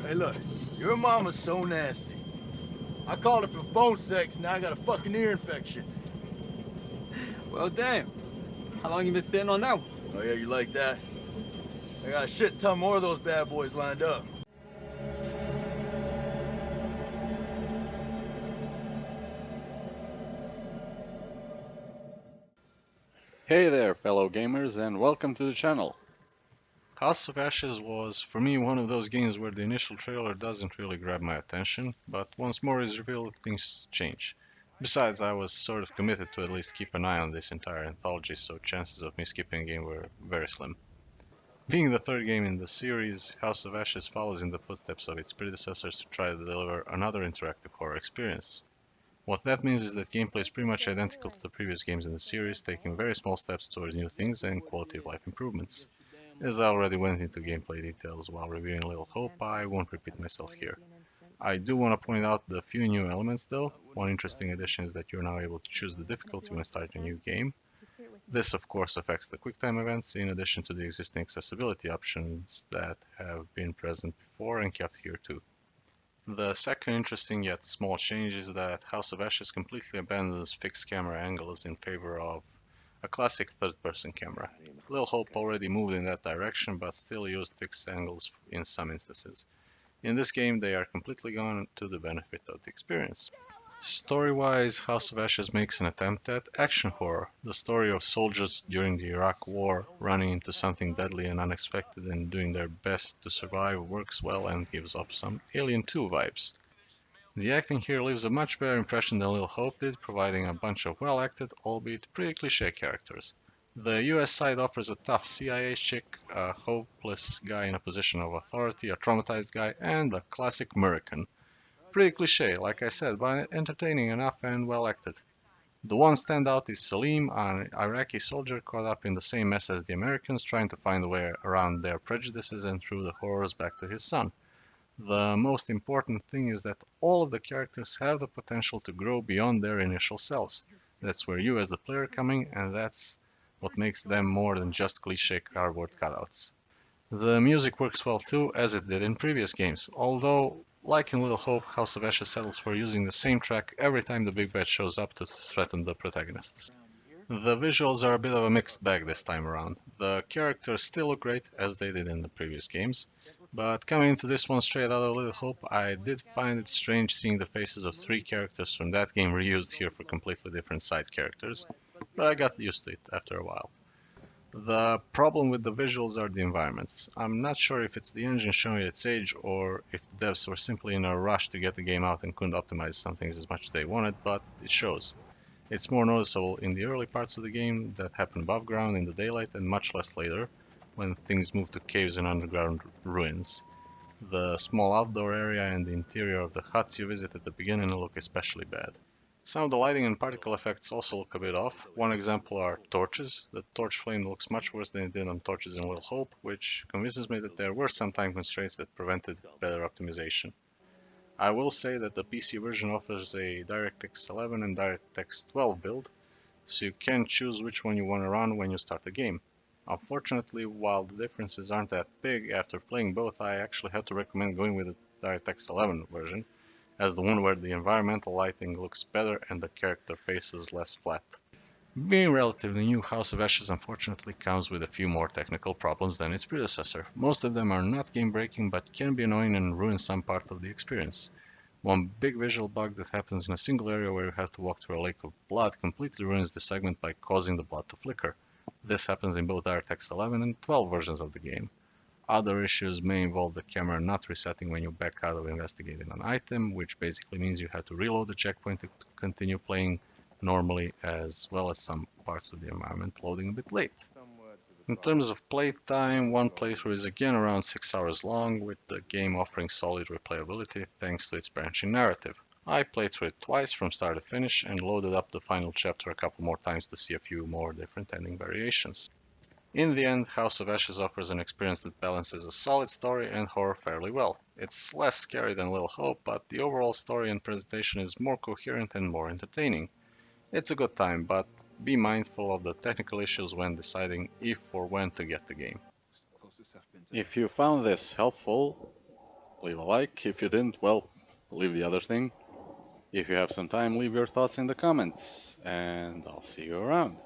Hey, look, your mama's so nasty. I called her for phone sex, now I got a fucking ear infection. Well, damn. How long you been sitting on that one? Oh yeah, you like that? I got a shit ton more of those bad boys lined up. Hey there, fellow gamers, and welcome to the channel. House of Ashes was, for me, one of those games where the initial trailer doesn't really grab my attention, but once more is revealed, things change. Besides, I was sort of committed to at least keep an eye on this entire anthology, so chances of me skipping a game were very slim. Being the third game in the series, House of Ashes follows in the footsteps of its predecessors to try to deliver another interactive horror experience. What that means is that gameplay is pretty much identical to the previous games in the series, taking very small steps towards new things and quality of life improvements. As I already went into gameplay details while reviewing Little Hope, I won't repeat myself here. I do want to point out the few new elements though. One interesting addition is that you're now able to choose the difficulty when starting a new game. This of course affects the QuickTime events in addition to the existing accessibility options that have been present before and kept here too. The second interesting yet small change is that House of Ashes completely abandons fixed camera angles in favor of a classic third-person camera. Little Hope already moved in that direction, but still used fixed angles in some instances. In this game, they are completely gone to the benefit of the experience. Story-wise, House of Ashes makes an attempt at action horror, the story of soldiers during the Iraq War running into something deadly and unexpected and doing their best to survive works well and gives off some Alien 2 vibes. The acting here leaves a much better impression than Little Hope did, providing a bunch of well-acted, albeit pretty cliché characters. The US side offers a tough CIA chick, a hopeless guy in a position of authority, a traumatized guy, and a classic American. Pretty cliché, like I said, but entertaining enough and well-acted. The one standout is Salim, an Iraqi soldier caught up in the same mess as the Americans, trying to find a way around their prejudices and through the horrors back to his son. The most important thing is that all of the characters have the potential to grow beyond their initial selves. That's where you as the player come in, and that's what makes them more than just cliché cardboard cutouts. The music works well too, as it did in previous games, although, like in Little Hope, House of Ashes settles for using the same track every time the big bad shows up to threaten the protagonists. The visuals are a bit of a mixed bag this time around. The characters still look great, as they did in the previous games, but coming into this one straight out of Little Hope, I did find it strange seeing the faces of three characters from that game reused here for completely different side characters, but I got used to it after a while. The problem with the visuals are the environments. I'm not sure if it's the engine showing its age or if the devs were simply in a rush to get the game out and couldn't optimize some things as much as they wanted, but it shows. It's more noticeable in the early parts of the game that happen above ground in the daylight and much less later, when things move to caves and underground ruins. The small outdoor area and the interior of the huts you visit at the beginning look especially bad. Some of the lighting and particle effects also look a bit off. One example are torches. The torch flame looks much worse than it did on torches in Little Hope, which convinces me that there were some time constraints that prevented better optimization. I will say that the PC version offers a DirectX 11 and DirectX 12 build, so you can choose which one you want to run when you start the game. Unfortunately, while the differences aren't that big, after playing both I actually have to recommend going with the DirectX 11 version, as the one where the environmental lighting looks better and the character faces less flat. Being relatively new, House of Ashes unfortunately comes with a few more technical problems than its predecessor. Most of them are not game-breaking but can be annoying and ruin some part of the experience. One big visual bug that happens in a single area where you have to walk through a lake of blood completely ruins the segment by causing the blood to flicker. This happens in both DirectX 11 and 12 versions of the game. Other issues may involve the camera not resetting when you back out of investigating an item, which basically means you have to reload the checkpoint to continue playing normally, as well as some parts of the environment loading a bit late. In terms of playtime, one playthrough is again around 6 hours long, with the game offering solid replayability thanks to its branching narrative. I played through it twice from start to finish and loaded up the final chapter a couple more times to see a few more different ending variations. In the end, House of Ashes offers an experience that balances a solid story and horror fairly well. It's less scary than Little Hope, but the overall story and presentation is more coherent and more entertaining. It's a good time, but be mindful of the technical issues when deciding if or when to get the game. If you found this helpful, leave a like. If you didn't, well, leave the other thing. If you have some time, leave your thoughts in the comments, and I'll see you around.